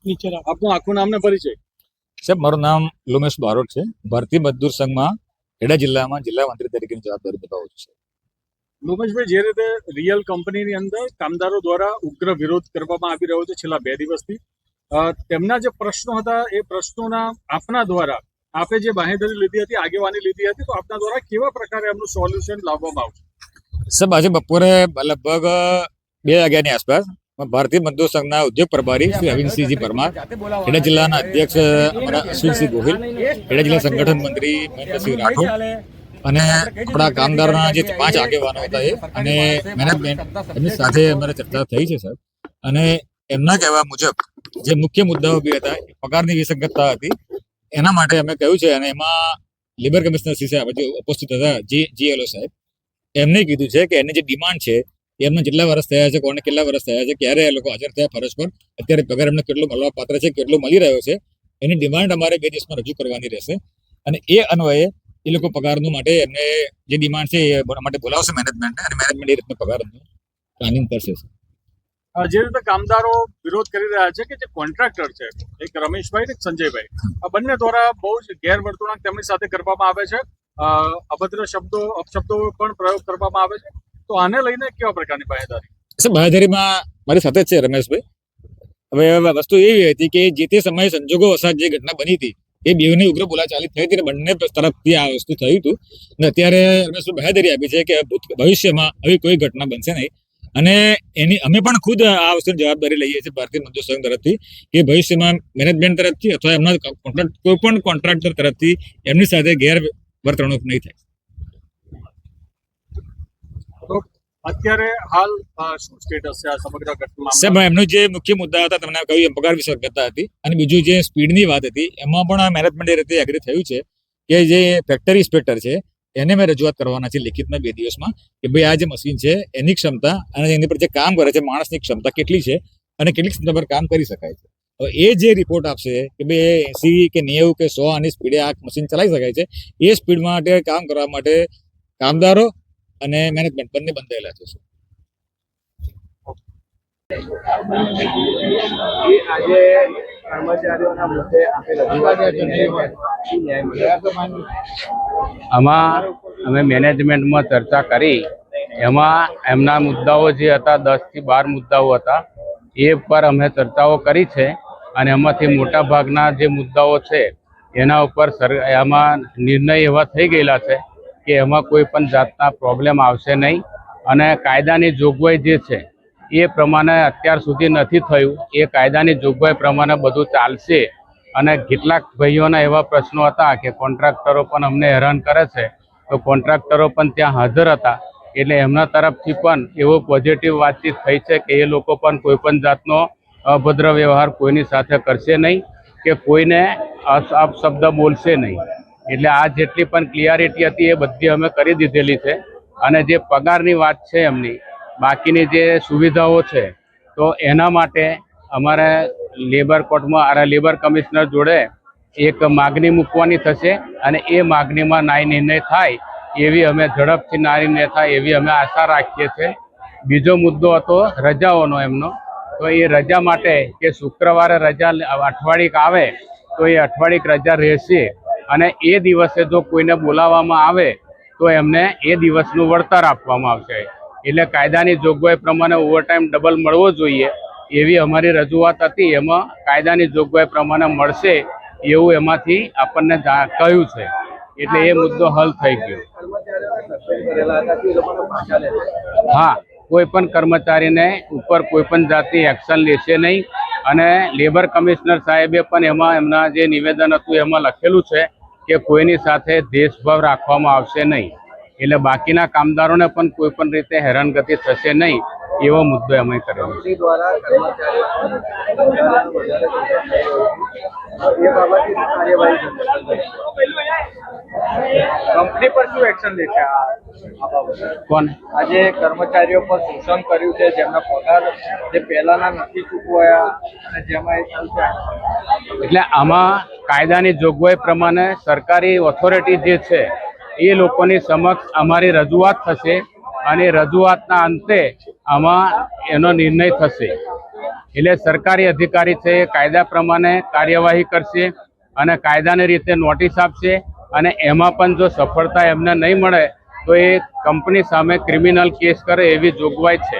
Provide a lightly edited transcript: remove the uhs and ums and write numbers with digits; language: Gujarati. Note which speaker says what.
Speaker 1: આપનું આખું નામ ને પરિચય?
Speaker 2: સાહેબ, મારું નામ લોમેશ બારોટ છે. ભારતીય મજદૂર સંઘમાં ખેડા જિલ્લામાં જિલ્લા મંત્રી તરીકેની જવાબદારી નિભાવું છું.
Speaker 1: લોમેશભાઈ, જે રીતે રિયલ કંપનીની અંદર કામદારો દ્વારા ઉગ્ર વિરોધ કરવામાં આવી રહ્યો છે છેલ્લા 2 દિવસથી, તેમના જે પ્રશ્નો હતા એ પ્રશ્નોના આપના દ્વારા આપે જે બાંહેધરી લીધી હતી, આગેવાની લીધી હતી, તો આપના દ્વારા કેવા પ્રકારે એમનું સોલ્યુશન લાવવામાં આવશે?
Speaker 2: સાહેબ, આજે બપોરે લગભગ 2 વાગ્યાની આસપાસ ભારતીય મજદૂર સંઘના ઉદ્યોગ પ્રભારી શ્રી અરવિંદસિંહજી પરમાર, ખેડા જિલ્લાના અધ્યક્ષ અમારા અશ્વિનસિંહ ગોહિલ, ખેડા જિલ્લા સંગઠન મંત્રી મહેન્દ્રસિંહ રાઠોડ અને આપણા કામદારોના જે 5 આગેવાનો હતા એ અને મેનેજમેન્ટ, એમની સાથે અમારી ચર્ચા થઈ છે સાહેબ. અને એમના કહેવા મુજબ જે મુખ્ય મુદ્દાઓ બી હતા, પગારની વિસંગતતા હતી, એના માટે અમે કહ્યું છે. અને એમાં લેબર કમિશનર શ્રી સાહેબ જે ઉપસ્થિત હતા, જીએલઓ સાહેબ, એમને કીધું છે કે એની જે ડિમાન્ડ છે એમને જેટલા વર્ષ થયા છે, કોને કેટલા વર્ષ થયા છે, ક્યારે એ લોકો હાજર થયા ફરજ પર, અત્યારે પગાર એમને કેટલો મળવા પાત્ર છે, કેટલો મળી રહ્યો છે, એની ડિમાન્ડ અમારે 2 દિવસમાં રજૂ કરવાની રહેશે. અને એ અન્વયે એ લોકો પગારનું માટે એમને જે ડિમાન્ડ છે એ માટે બોલાવશે મેનેજમેન્ટને, અને મેનેજમેન્ટ એ રીતના પગારનું પ્લાનિંગ કરશે.
Speaker 1: જે રીતે કામદારો વિરોધ કરી રહ્યા છે કે જે કોન્ટ્રાક્ટર છે, એક રમેશભાઈ ને સંજયભાઈ, આ બંને દ્વારા બહુ જ ગેરવર્તણૂક તેમની સાથે કરવામાં આવે છે, અભદ્ર શબ્દો અપશબ્દો પણ પ્રયોગ કરવામાં આવે છે, તો આને લઈને કેવા પ્રકારની બાંહેધરી?
Speaker 2: બાંહેધરીમાં મારી સાથે જ છે રમેશભાઈ. હવે વસ્તુ એવી હતી કે જે તે સમયે સંજોગો વસાત જે ઘટના બની હતી એ બેવની ઉગ્ર બોલાચાલી થઈ હતી, બંને તરફથી આ વસ્તુ થયું હતું. અને અત્યારે રમેશભાઈ બાંહેધરી આપી છે કે ભવિષ્યમાં આવી કોઈ ઘટના બનશે નહીં. અને એની અમે પણ ખુદ આ વસ્તુની જવાબદારી લઈએ છીએ ભારતીય મજદૂર સંઘ તરફથી કે ભવિષ્યમાં મેનેજમેન્ટ તરફથી અથવા એમના કોઈ પણ કોન્ટ્રાક્ટર તરફથી એમની સાથે ગેરવર્તણૂક નહીં થાય.
Speaker 1: અત્યારે હાલ શું સ્ટેટસ છે આ સમગ્ર ઘટનામાં?
Speaker 2: સાહેબ, એમનું જે મુખ્ય મુદ્દા હતા તમને કહ્યું, પગાર વિસંગતતા હતી, અને બીજું જે સ્પીડની વાત હતી, એમાં પણ મેનેજમેન્ટ એ રીતે એગ્રી થયું છે કે જે ફેક્ટરી ઇન્સ્પેક્ટર છે એને મેં રજૂઆત કરવાના છે લિખિતમાં 2 દિવસમાં કે ભાઈ આ જે મશીન છે એની ક્ષમતા અને એની પર જે કામ કરે છે માણસની ક્ષમતા કેટલી છે અને કેટલી ક્ષમતા પર કામ કરી શકાય છે. હવે એ જે રિપોર્ટ આપશે કે ભાઈ 80 કે 90 કે 100 આની સ્પીડે આ મશીન ચલાવી શકાય છે, એ સ્પીડ માટે કામ કરવા માટે કામદારો અને મેનેજમેન્ટ બંને બંધાયેલા છે.
Speaker 3: આમાં અમે મેનેજમેન્ટમાં ચર્ચા કરી, એમાં એમના મુદ્દાઓ જે હતા 10 થી 12 મુદ્દાઓ હતા, એ પર અમે ચર્ચાઓ કરી છે. અને એમાંથી મોટા ભાગના જે મુદ્દાઓ છે એના ઉપર એમાં નિર્ણય એવા થઈ ગયેલા છે કે એમાં કોઈ પણ જાતના પ્રોબ્લેમ આવશે નહીં. અને કાયદાની જોગવાઈ જે છે એ પ્રમાણે અત્યાર સુધી નથી થયું, એ કાયદાની જોગવાઈ પ્રમાણે બધું ચાલશે. અને કેટલાક ભાઈઓના એવા પ્રશ્નો હતા કે કોન્ટ્રાક્ટરો પણ અમને હેરાન કરે છે, તો કોન્ટ્રાક્ટરો પણ ત્યાં હાજર હતા, એટલે એમના તરફથી પણ એવો પોઝિટિવ વાતચીત થઈ છે કે એ લોકો પણ કોઈ પણ જાતનો અભદ્ર વ્યવહાર કોઈની સાથે કરશે નહીં કે કોઈને અપશબ્દ બોલશે નહીં. એટલે આ જેટલી પણ ક્લિયરિટી હતી એ બધી અમે કરી દીધેલી છે. અને જે પગારની વાત છે એમની, બાકીની જે સુવિધાઓ છે, તો એના માટે અમારે લેબર કોર્ટમાં લેબર કમિશનર જોડે એક માગણી મૂકવાની થશે. અને એ માગણીમાં ન્યાય નિર્ણય થાય એવી અમે ઝડપથી ન્યાય નિર્ણય થાય એવી અમે આશા રાખીએ છીએ. બીજો મુદ્દો હતો રજાઓનો એમનો, તો એ રજા માટે કે શુક્રવારે રજા અઠવાડિક આવે તો એ અઠવાડિક રજા રહેશે. અને એ દિવસે જો કોઈને બોલાવવામાં આવે તો એમને એ દિવસનું વળતર આપવામાં આવશે. એટલે કાયદાની જોગવાઈ પ્રમાણે ઓવરટાઈમ ડબલ મળવો જોઈએ એવી અમારી રજૂઆત હતી. એમાં કાયદાની જોગવાઈ પ્રમાણે મળશે એવું એમાંથી આપણને કહ્યું છે. એટલે એ મુદ્દો હલ થઈ ગયો. હા, કોઈ પણ કર્મચારીને ઉપર કોઈ પણ જાતની એક્શન લેશે નહીં. અને લેબર કમિશનર સાહેબે પણ એમાં એમના જે નિવેદન હતું એમાં લખેલું છે કે કોઈની સાથે દ્વેષભાવ રાખવામાં આવશે નહીં. એટલે બાકીના કામદારોને પણ કોઈ પણ રીતે હેરાનગતિ થશે નહીં એવો મુદ્દો અમે કર્યો.
Speaker 1: કંપની પર શું એક્શન લેશે?
Speaker 3: કોણ
Speaker 1: આજે કર્મચારીઓ પર શોષણ કર્યું છે, જેમના પગાર જે પહેલાના નથી ચૂકવાયા અને જેમાં
Speaker 3: એટલે આમાં કાયદાની જોગવાઈ પ્રમાણે સરકારી ઓથોરિટી જે છે એ લોકોની સમક્ષ અમારી રજૂઆત થશે અને રજૂઆતના અંતે આમાં એનો નિર્ણય થશે. એટલે સરકારી અધિકારી છે એ કાયદા પ્રમાણે કાર્યવાહી કરશે અને કાયદાની રીતે નોટિસ આપશે અને એમાં પણ જો સફળતા એમને નહીં મળે તો એ કંપની સામે ક્રિમિનલ કેસ કરે એવી જોગવાઈ છે.